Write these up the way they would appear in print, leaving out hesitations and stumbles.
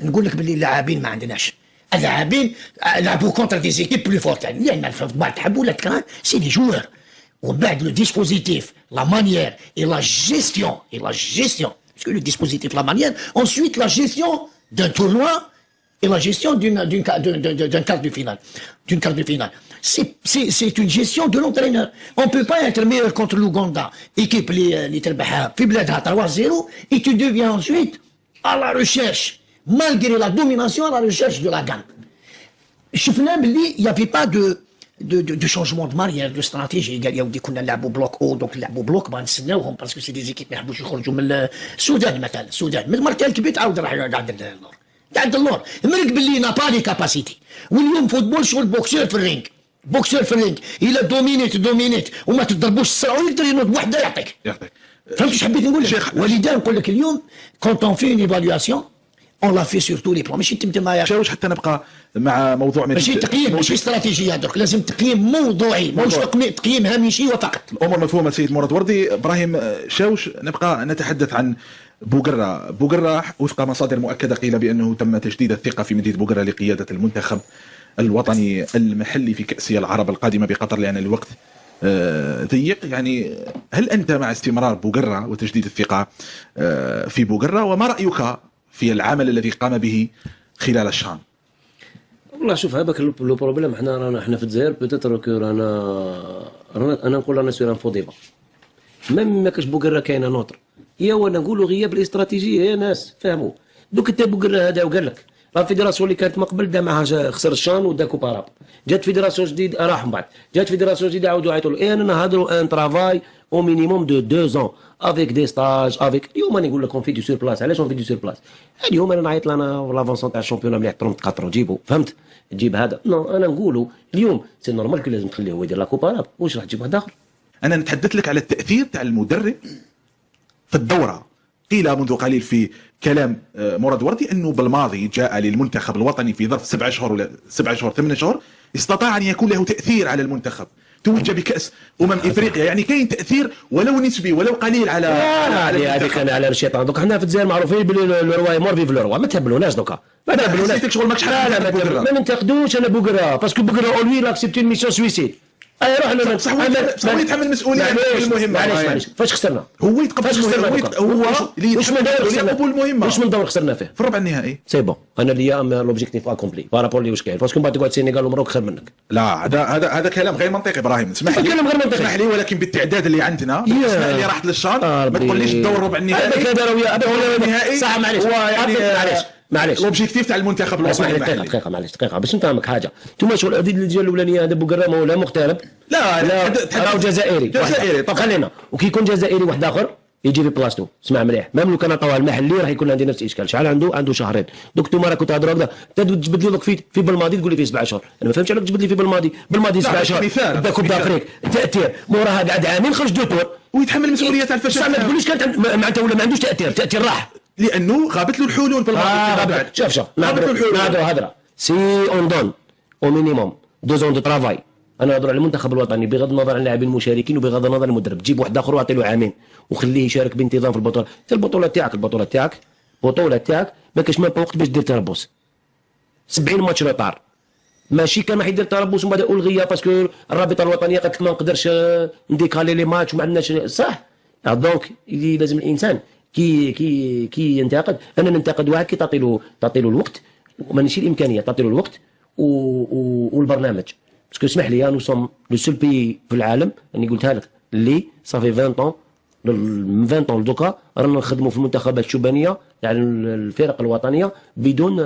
نقول لك باللي اللاعبين ما عندناش. اللاعبين لعبوا كونتر دي زيكيب بلو فورت، لان الفوتبول تحب ولا تكره سي لي جوار. ومن بعد لو ديسبوزيتيف لا مانيير اي لا جيستيون باسكو لو ديسبوزيتيف لا مانيير ensuite la gestion d'un tournoi et la gestion d'un quart de finale. C'est une gestion de l'entraîneur. On ne peut pas être meilleur contre l'Ouganda, équipe اللي تربحها في بلادها 3-0, et tu deviens ensuite à la recherche, malgré la domination, à la recherche de la gagne. شفنا باللي il n'y avait pas de changement de manière de stratégie. قال يا ودي كنا نلعبوا بلوك او دونك نلعبوا بلوك ما نستناوهم باسكو سي دي زيكيب ما يحبوش يخرجوا من السودان مثلا. السودان من مرتين كبيت عاود راح قاعد اللور مرق باللي نابالي كاباسيتي. واليوم فوتبول شغل بوكسور في الرينج الا دومينيت وما تضربوش السرعه ويقدر ينوض وحده يعطيك. فهمت اش حبيت نقول لك؟ ولذا نقول لك اليوم كونت اون في اون ايفالياسيون اون لا في سور تو لي بلان ماشي تما شاوش حتى نبقى مع موضوع ماشي تقييم ماشي استراتيجيه درك لازم تقييم موضوعي مش تقييم هامشي وفقط. الامور مفهومه سيد مراد وردي. ابراهيم شاوش نبقى نتحدث عن بوغرة وفق مصادر مؤكده قيل بانه تم تجديد الثقه في مدينه بوغرة لقياده المنتخب الوطني المحلي في كأس العرب القادمه بقطر لان الوقت ضيق. يعني هل انت مع استمرار بوغرة وتجديد الثقه في بوغرة وما رايك في العمل الذي قام به خلال الشان؟ والله شوف هذاك لو بروبليم احنا في الجزائر بوتيتر كو انا نقول رانا سور ان فو ديبا ما كاش بوغرة كاينه نوتر يا وانا نقولوا غياب الاستراتيجيه يا ناس فهموا. دوك انت بوغرة هذا وقال لك لا فيدراسيون اللي كانت من قبل دا معها خسر الشان ودا كوباراب، جات فيدراسيون جديد راح من بعد، جات فيدراسيون جديده عاودوا يعيطوا له. انا نهضروا ان ترافاي او مينيموم دو 2 ans افيك دي ستاج افيك. اليوم انا نقول لك اون في دو سور بلاس. علاش اون في دو سور بلاس؟ اليوم انا نعيط لنا لافونسون تاع الشامبيون مليح تقطروا جيبوا فهمت تجيب هذا. نو انا نقولوا اليوم سي نورمال كو لازم تخليه هو يدير لا كوباراب. واش راح تجيب واحد اخر؟ انا نتحدث لك على التاثير تاع المدرب في الدوره. قيل منذ قليل في كلام مراد وردي انه بالماضي جاء للمنتخب الوطني في ظرف 7 شهور ولا 7 شهور 8 شهور استطاع ان يكون له تاثير على المنتخب. توج بكاس افريقيا، يعني كاين تاثير ولو نسبي ولو قليل على هذيك انا على الشيطان. دوك حنا في الجزائر معروفين بلي الرواي مور في الرواي ما تهبلوناش دوكا ما تهبلوناش شغل ماكش لا ما ننتقدوش انا بوغرة باسكو بوغرة اون لوي لاكسبتي ميسيون سويسيد. اي روح له صح هو يتحمل المسؤوليه المهمه. معليش فاش خسرنا هو يتقبل هو واش من دور خسرنا المهمه واش من دور خسرنا فيه في الربع النهائي. سي بون انا ليا لوبجيكتيف اكومبلي بارابور لي واش كاين باسكو بعد تقعد السنغال ومروك خير منك. لا هذا كلام غير منطقي ابراهيم. اسمح لي ولكن بالتعداد اللي عندنا بالنسبه اللي راحت للشان ما تقوليش الدور ربع النهائي هذا ويا النهائي صح. معليش لوبجيكتيف تاع المنتخب الوطني. دقيقه باش نفهمك حاجه. انتم شغل الجهه الاولانيه هذا بوغرة ولا مغترب لا راهو جزائري طب خلينا وكي يكون جزائري واحد اخر يجي في بلاصتو. اسمع مليح مام لو كان عطاوها المحلي راح يكون عندي نفس الاشكال. شحال عنده شهرين. دوك انتم راكم تهضروا هكذا تجبد لي دوك في بالماضي تقول لي فيه 7 شهور. انا ما فهمتش علاش تجبد لي في بالماضي 7 شهور بدا كوب دافريك تاثير موراها قعد عامين خرج 2 طور ويتحمل مسؤوليه تاع الفشل. ما تقوليش كانت معناتها ولا ما عندوش تاثير راح لانه غابت له الحلول بالماضي. شوف نهضروا هضره سي اون دون او مينيموم 2 ans دو ترافاي. انا نهضر على المنتخب الوطني بغض النظر عن اللاعبين المشاركين وبغض النظر عن المدرب. تجيب واحد اخر واعطي له عامين وخليه يشارك بانتظام في البطوله. البطوله تاعك ما كاش ما وقت باش دير تربص 70 ماتش روطار. ماشي كان راح يدير تربص ومن بعد الغيه باسكو الرابطه الوطنيه قالت ما نقدرش نديكالي لي ماتش وما عندناش صح. دونك لازم الانسان كي ينتقد. انا ننتقد واحد كي تعطي له الوقت ماشي الامكانيه تعطي له الوقت والبرنامج. باسكو اسمح لي نو سوم لو سول بي في العالم اني قلتها لك اللي صافي 20 ans من 20 ans دوكا رانا نخدموا في المنتخبات الشبانيه يعني الفرق الوطنيه بدون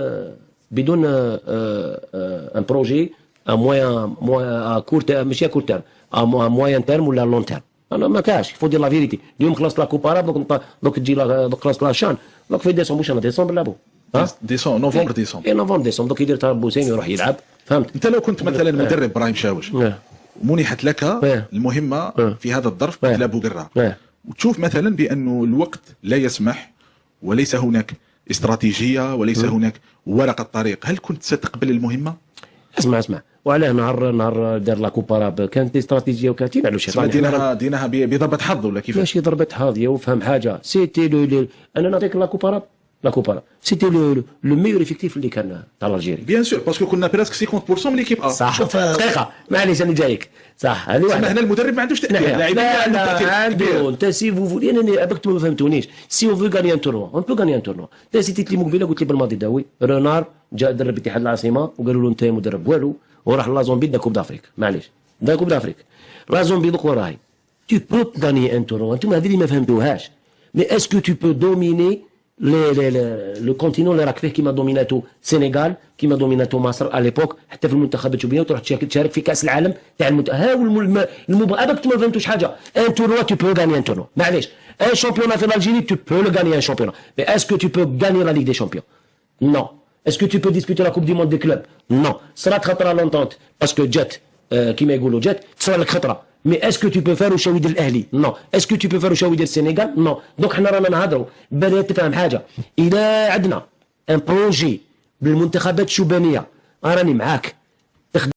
ان بروجي موان كورت ماشي كورت تيرم موان تيرم ولا لون تيرم. انا ما كاش فو دير لا فيريتي. اليوم خلاص لا كوباراب دوك تجي خلاص لا شان دوك في ديسمبر. واش انا ديسمبر لعبوا نوفمبر ديسمبر دوك يدير تربوسين ويروح يلعب فهمت. انت لو كنت مثلا مدرب ابراهيم شاوش منحت لك المهمه في هذا الظرف مثل بوغرة وتشوف مثلا بانه الوقت لا يسمح وليس هناك استراتيجيه وليس هناك ورقه طريق، هل كنت ستقبل المهمه؟ اسمع وعلاه نهار دار لا كوباراب كانت استراتيجيه وكاتين على شي دينها بضربه حظ ولا كيفاش؟ ماشي ضربه حظ. وفهم حاجه سيتي انا نعطيك لا كوباراب لا كوبا سيتي لو ميور افيكتيف اللي كان تاع الجيري. بيان سور باسكو كنا بريسك 50% من ليكيب صح شوف، دقيقه معليش انا جايك صح هذه واحده. هنا المدرب ما عندوش تاثير، اللاعبين عندهم تاثير كبير. انت سي فو فولي انا اباك ما فهمتونيش. سي اون فو غاني ان تورنوا اون بو غاني ان تورنوا. انت سيتي لي مقبله قلت لي بالماضي داوي رونار جاء درب اتحاد العاصمه وقالوا له انت مدرب والو وراح لا زومبي دا كوب دافريك معليش دا كوب دافريك لا زومبي دوك وراهي tu peux gagner un tournoi. انتم هذه اللي ما فهمتوهاش. mais est-ce que tu peux dominer le continent اللي راك فيه كيما دوميناتو سينيغال كيما دوميناتو مصر على ليبوك حتى في المنتخبات الشعبيه وتروح تشارك في كاس العالم تاع ها هو المباراه هذاك ما فهمتوش حاجه. ان تورنوا tu peux gagner un tournoi معليش. un championnat في الجيري tu peux le gagner un championnat mais est-ce que tu peux gagner la Ligue des Champions? non. est-ce que tu peux disputer la Coupe du Monde des clubs? non. صرات خطره لونطونت باسكو جات كيما يقولوا جات تصور لك خطره. مي اسكو تو بو فارو شاو يدير الاهلي؟ نو. اسكو تو بو فارو شاو يدير السنغال؟ نو. دونك حنا رانا نهضروا بالي تفهم حاجه. اذا عندنا ان بروجي بالمنتخبات الشوبانيه راني معاك